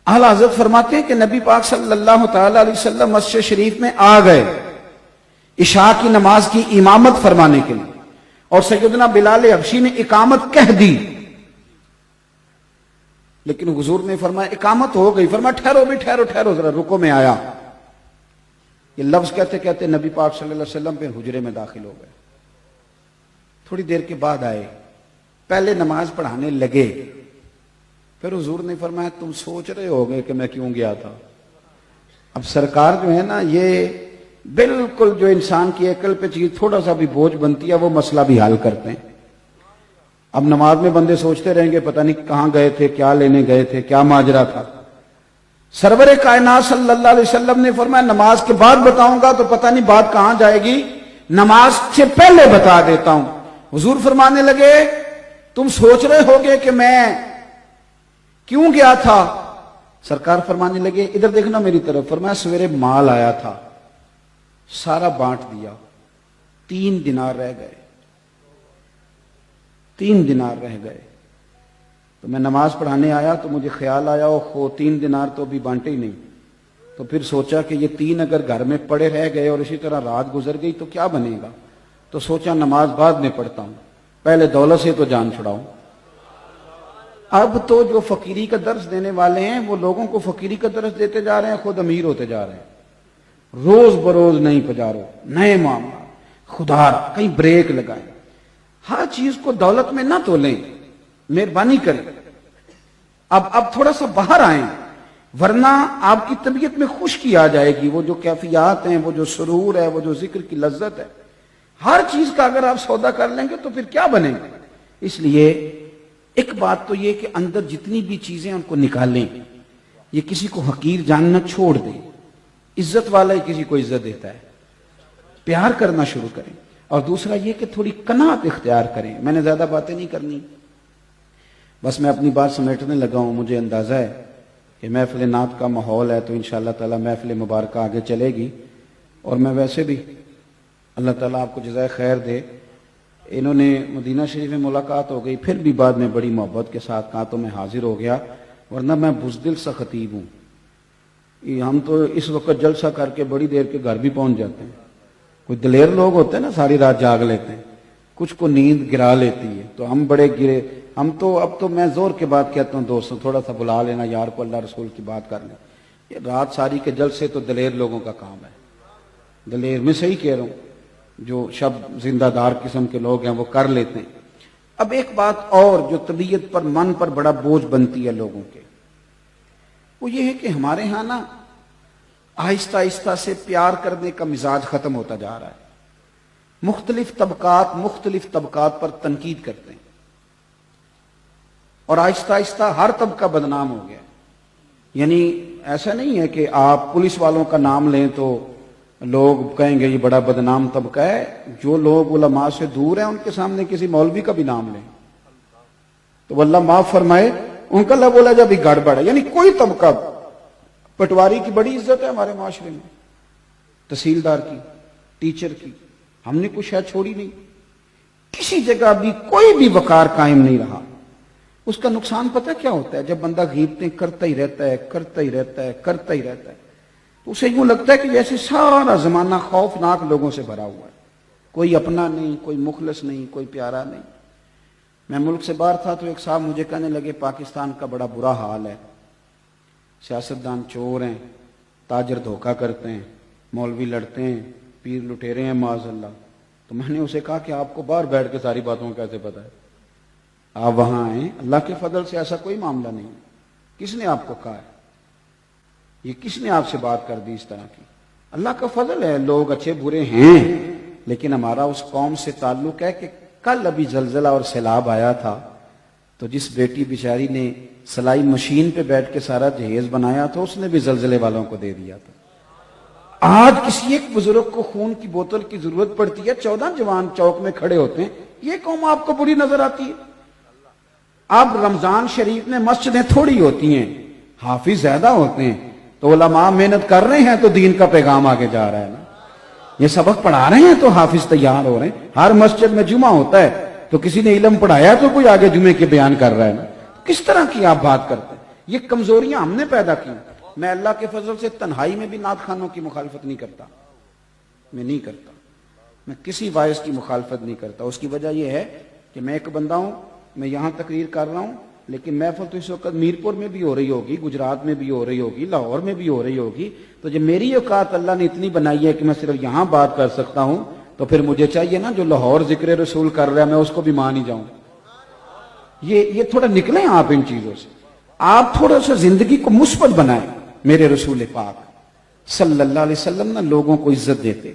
اعلی حضرت فرماتے ہیں کہ نبی پاک صلی اللہ تعالی علیہ وسلم مسجد شریف میں آ گئے عشاء کی نماز کی امامت فرمانے کے لیے، اور سیدنا بلال حبشی نے اقامت کہہ دی، لیکن حضور نے فرمایا اقامت ہو گئی، فرمایا ٹھہرو بھی، ٹھہرو ٹھہرو ذرا، رکو میں آیا۔ یہ لفظ کہتے کہتے نبی پاک صلی اللہ علیہ وسلم پہ حجرے میں داخل ہو گئے، تھوڑی دیر کے بعد آئے، پہلے نماز پڑھانے لگے، پھر حضور نے فرمایا تم سوچ رہے ہوگے کہ میں کیوں گیا تھا۔ اب سرکار جو ہے نا، یہ بالکل جو انسان کی عقل پہ چیز تھوڑا سا بھی بوجھ بنتی ہے وہ مسئلہ بھی حل کرتے ہیں۔ اب نماز میں بندے سوچتے رہیں گے پتہ نہیں کہاں گئے تھے، کیا لینے گئے تھے، کیا ماجرا تھا۔ سرور کائنات صلی اللہ علیہ وسلم نے فرمایا نماز کے بعد بتاؤں گا تو پتہ نہیں بات کہاں جائے گی، نماز سے پہلے بتا دیتا ہوں۔ حضور فرمانے لگے تم سوچ رہے ہوگے کہ میں کیوں گیا تھا۔ سرکار فرمانے لگے ادھر دیکھنا میری طرف، فرمایا سویرے مال آیا تھا، سارا بانٹ دیا، 3 دینار رہ گئے، 3 دینار رہ گئے، تو میں نماز پڑھانے آیا تو مجھے خیال آیا او 3 دینار تو ابھی بانٹے ہی نہیں، تو پھر سوچا کہ یہ 3 اگر گھر میں پڑے رہ گئے اور اسی طرح رات گزر گئی تو کیا بنے گا، تو سوچا نماز بعد میں پڑھتا ہوں، پہلے دولت سے تو جان چھڑاؤں۔ اب تو جو فقیری کا درس دینے والے ہیں وہ لوگوں کو فقیری کا درس دیتے جا رہے ہیں، خود امیر ہوتے جا رہے ہیں۔ روز بروز نئی پجارو، نئے معاملہ، خدا کہیں بریک لگائیں، ہر چیز کو دولت میں نہ تولیں، مہربانی کریں۔ اب تھوڑا سا باہر آئیں، ورنہ آپ کی طبیعت میں خشکی آ جائے گی۔ وہ جو کیفیات ہیں، وہ جو سرور ہے، وہ جو ذکر کی لذت ہے، ہر چیز کا اگر آپ سودا کر لیں گے تو پھر کیا بنے گا۔ اس لیے ایک بات تو یہ کہ اندر جتنی بھی چیزیں ان کو نکالیں، یہ کسی کو حقیر جاننا چھوڑ دیں، عزت والا ہی کسی کو عزت دیتا ہے، پیار کرنا شروع کریں۔ اور دوسرا یہ کہ تھوڑی قناعت اختیار کریں۔ میں نے زیادہ باتیں نہیں کرنی، بس میں اپنی بات سمیٹنے لگا ہوں۔ مجھے اندازہ ہے کہ محفل نعت کا ماحول ہے تو انشاءاللہ تعالی محفل مبارکہ آگے چلے گی، اور میں ویسے بھی اللہ تعالیٰ آپ کو جزائے خیر دے، انہوں نے مدینہ شریف میں ملاقات ہو گئی، پھر بھی بعد میں بڑی محبت کے ساتھ کہا تو میں حاضر ہو گیا، ورنہ میں بزدل سا خطیب ہوں۔ ہم تو اس وقت جلسہ کر کے بڑی دیر کے گھر بھی پہنچ جاتے ہیں۔ کوئی دلیر لوگ ہوتے ہیں نا ساری رات جاگ لیتے ہیں، کچھ کو نیند گرا لیتی ہے، تو ہم بڑے گرے، ہم تو اب تو میں زور کے بعد کہتا ہوں دوستوں تھوڑا سا بلا لینا یار کو، اللہ رسول کی بات کر لیں۔ یہ رات ساری کے جلسے تو دلیر لوگوں کا کام ہے، دلیر میں صحیح کہہ رہا ہوں، جو شب زندہ دار قسم کے لوگ ہیں وہ کر لیتے ہیں۔ اب ایک بات اور جو طبیعت پر، من پر بڑا بوجھ بنتی ہے لوگوں کے، وہ یہ ہے کہ ہمارے ہاں نا آہستہ آہستہ سے پیار کرنے کا مزاج ختم ہوتا جا رہا ہے۔ مختلف طبقات پر تنقید کرتے ہیں، اور آہستہ آہستہ ہر طبقہ بدنام ہو گیا۔ یعنی ایسا نہیں ہے کہ آپ پولیس والوں کا نام لیں تو لوگ کہیں گے یہ بڑا بدنام طبقہ ہے، جو لوگ علماء سے دور ہیں ان کے سامنے کسی مولوی کا بھی نام لیں تو اللہ معاف فرمائے ان کا اللہ بولا جب گڑبڑ ہے۔ یعنی کوئی طبقہ، پٹواری کی بڑی عزت ہے ہمارے معاشرے میں، تحصیلدار کی، ٹیچر کی، ہم نے کچھ شاید چھوڑی نہیں، کسی جگہ بھی کوئی بھی وقار قائم نہیں رہا۔ اس کا نقصان پتہ کیا ہوتا ہے؟ جب بندہ غیبتیں کرتا ہی رہتا ہے، کرتا ہی رہتا ہے، کرتا ہی رہتا ہے، تو اسے یوں لگتا ہے کہ جیسے سارا زمانہ خوفناک لوگوں سے بھرا ہوا ہے، کوئی اپنا نہیں، کوئی مخلص نہیں، کوئی پیارا نہیں۔ میں ملک سے باہر تھا تو ایک صاحب مجھے کہنے لگے پاکستان کا بڑا برا حال ہے، سیاستدان چور ہیں، تاجر دھوکہ کرتے ہیں، مولوی لڑتے ہیں، پیر لٹیرے ہیں معاذ اللہ۔ تو میں نے اسے کہا کہ آپ کو باہر بیٹھ کے ساری باتوں کا کیسے پتہ ہے؟ آپ وہاں آئیں، اللہ کے فضل سے ایسا کوئی معاملہ نہیں۔ کس نے آپ کو کہا ہے؟ یہ کس نے آپ سے بات کر دی اس طرح کی؟ اللہ کا فضل ہے، لوگ اچھے برے ہیں، لیکن ہمارا اس قوم سے تعلق ہے کہ کل ابھی زلزلہ اور سیلاب آیا تھا تو جس بیٹی بیچاری نے سلائی مشین پہ بیٹھ کے سارا جہیز بنایا تھا اس نے بھی زلزلے والوں کو دے دیا تھا۔ آج کسی ایک بزرگ کو خون کی بوتل کی ضرورت پڑتی ہے، 14 جوان چوک میں کھڑے ہوتے ہیں، یہ قوم آپ کو بری نظر آتی ہے؟ اب رمضان شریف میں مسجدیں تھوڑی ہوتی ہیں، حافظ زیادہ ہوتے ہیں، تو علماء محنت کر رہے ہیں تو دین کا پیغام آگے جا رہا ہے نا۔ یہ سبق پڑھا رہے ہیں تو حافظ تیار ہو رہے ہیں۔ ہر مسجد میں جمعہ ہوتا ہے تو کسی نے علم پڑھایا تو کوئی آگے جمعے کے بیان کر رہا ہے نا۔ کس طرح کی آپ بات کرتے ہیں؟ یہ کمزوریاں ہم نے پیدا کی. میں اللہ کے فضل سے تنہائی میں بھی نعت خوانوں کی مخالفت نہیں کرتا, میں نہیں کرتا, میں کسی باعث کی مخالفت نہیں کرتا. اس کی وجہ یہ ہے کہ میں ایک بندہ ہوں, میں یہاں تقریر کر رہا ہوں, لیکن محفل تو اس وقت میرپور میں بھی ہو رہی ہوگی, گجرات میں بھی ہو رہی ہوگی, لاہور میں بھی ہو رہی ہوگی. تو جب میری اوقات اللہ نے اتنی بنائی ہے کہ میں صرف یہاں بات کر سکتا ہوں, تو پھر مجھے چاہیے نا جو لاہور ذکر رسول کر رہا ہے میں اس کو بھی مان ہی جاؤں. یہ تھوڑا نکلیں آپ ان چیزوں سے, آپ تھوڑا سا زندگی کو مثبت بنائیں. میرے رسول پاک صلی اللہ علیہ وسلم نا لوگوں کو عزت دیتے,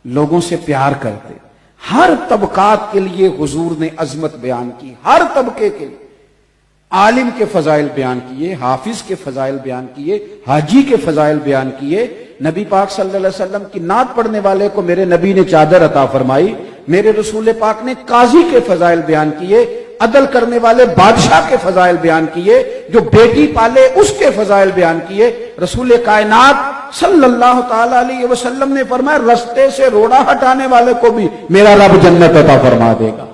لوگوں سے پیار کرتے, ہر طبقات کے لیے حضور نے عظمت بیان کی, ہر طبقے کے لیے. عالم کے فضائل بیان کیے, حافظ کے فضائل بیان کیے, حاجی کے فضائل بیان کیے. نبی پاک صلی اللہ علیہ وسلم کی نعت پڑھنے والے کو میرے نبی نے چادر عطا فرمائی. میرے رسول پاک نے قاضی کے فضائل بیان کیے, عدل کرنے والے بادشاہ کے فضائل بیان کیے, جو بیٹی پالے اس کے فضائل بیان کیے. رسول کائنات صلی اللہ تعالی علیہ وسلم نے فرمایا رستے سے روڑا ہٹانے والے کو بھی میرا رب جنت عطا فرما دے گا.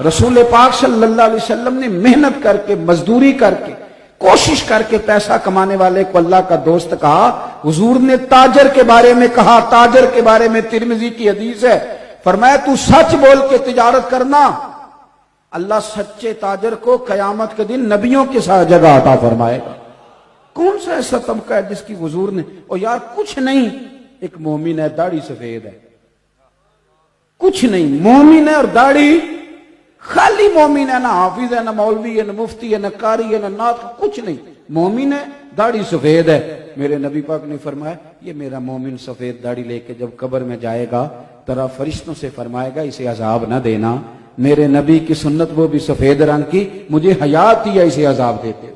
رسول پاک صلی اللہ علیہ وسلم نے محنت کر کے, مزدوری کر کے, کوشش کر کے پیسہ کمانے والے کو اللہ کا دوست کہا. حضور نے تاجر کے بارے میں کہا, تاجر کے بارے میں ترمذی کی حدیث ہے, فرمایا تو سچ بول کے تجارت کرنا, اللہ سچے تاجر کو قیامت کے دن نبیوں کے ساتھ جگہ عطا فرمائے گا. کون سا ایسا طبقہ ہے جس کی حضور نے, اور یار کچھ نہیں, ایک مومن ہے داڑھی سفید ہے, کچھ نہیں, مومن ہے اور داڑھی, خالی مومن ہے, نہ حافظ ہے, نہ مولوی ہے, نہ مفتی ہے, نہ قاری ہے, نہ نعت, کچھ نہیں, مومن ہے, داڑھی سفید ہے. میرے نبی پاک نے فرمایا یہ میرا مومن سفید داڑھی لے کے جب قبر میں جائے گا ترا فرشتوں سے فرمائے گا اسے عذاب نہ دینا. میرے نبی کی سنت وہ بھی سفید رنگ کی, مجھے حیات دیا اسے عذاب دیتے ہوئے.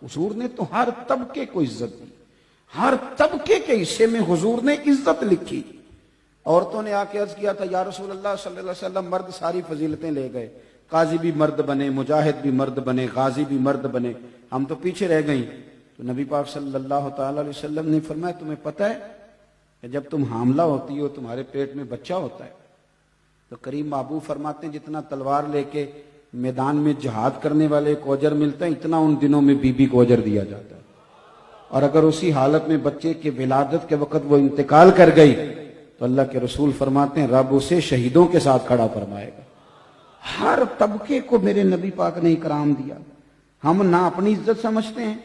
حضور نے تو ہر طبقے کو عزت دی, ہر طبقے کے حصے میں حضور نے عزت لکھی. عورتوں نے آ کے عرض کیا تھا یا رسول اللہ صلی اللہ علیہ وسلم مرد ساری فضیلتیں لے گئے, قاضی بھی مرد بنے, مجاہد بھی مرد بنے, غازی بھی مرد بنے, ہم تو پیچھے رہ گئیں. تو نبی پاک صلی اللہ تعالی علیہ وسلم نے فرمایا تمہیں پتہ ہے کہ جب تم حاملہ ہوتی ہو تمہارے پیٹ میں بچہ ہوتا ہے تو کریم محبوب فرماتے ہیں جتنا تلوار لے کے میدان میں جہاد کرنے والے کو اجر ملتا ہے اتنا ان دنوں میں بی بی کو اجر دیا جاتا ہے. اور اگر اسی حالت میں بچے کے ولادت کے وقت وہ انتقال کر گئی تو اللہ کے رسول فرماتے ہیں رب اسے شہیدوں کے ساتھ کھڑا فرمائے گا. ہر طبقے کو میرے نبی پاک نے اکرام دیا. ہم نہ اپنی عزت سمجھتے ہیں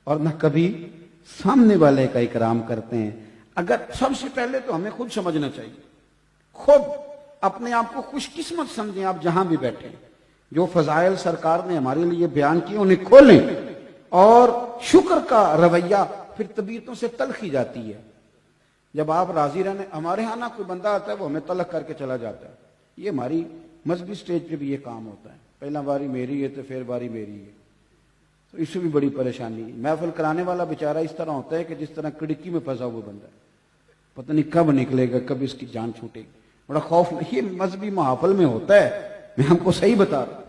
اور نہ کبھی سامنے والے کا اکرام کرتے ہیں. اگر سب سے پہلے تو ہمیں خود سمجھنا چاہیے, خود اپنے آپ کو خوش قسمت سمجھیں. آپ جہاں بھی بیٹھیں جو فضائل سرکار نے ہمارے لیے بیان کیے انہیں کھولیں, اور شکر کا رویہ, پھر طبیعتوں سے تلخی جاتی ہے. جب آپ راضی رہنے, ہمارے ہاں نا کوئی بندہ آتا ہے وہ ہمیں تلخ کر کے چلا جاتا ہے. یہ ہماری مذہبی سٹیج پہ بھی یہ کام ہوتا ہے, پہلا باری میری ہے تو پھر باری میری ہے, تو اس سے بھی بڑی پریشانی. محفل کرانے والا بیچارہ اس طرح ہوتا ہے کہ جس طرح کڑکی میں پھنسا ہوا بندہ ہے, پتہ نہیں کب نکلے گا, کب اس کی جان چھوٹے گی. بڑا خوف, یہ مذہبی محافل میں ہوتا ہے, میں ہم کو صحیح بتا رہا ہوں.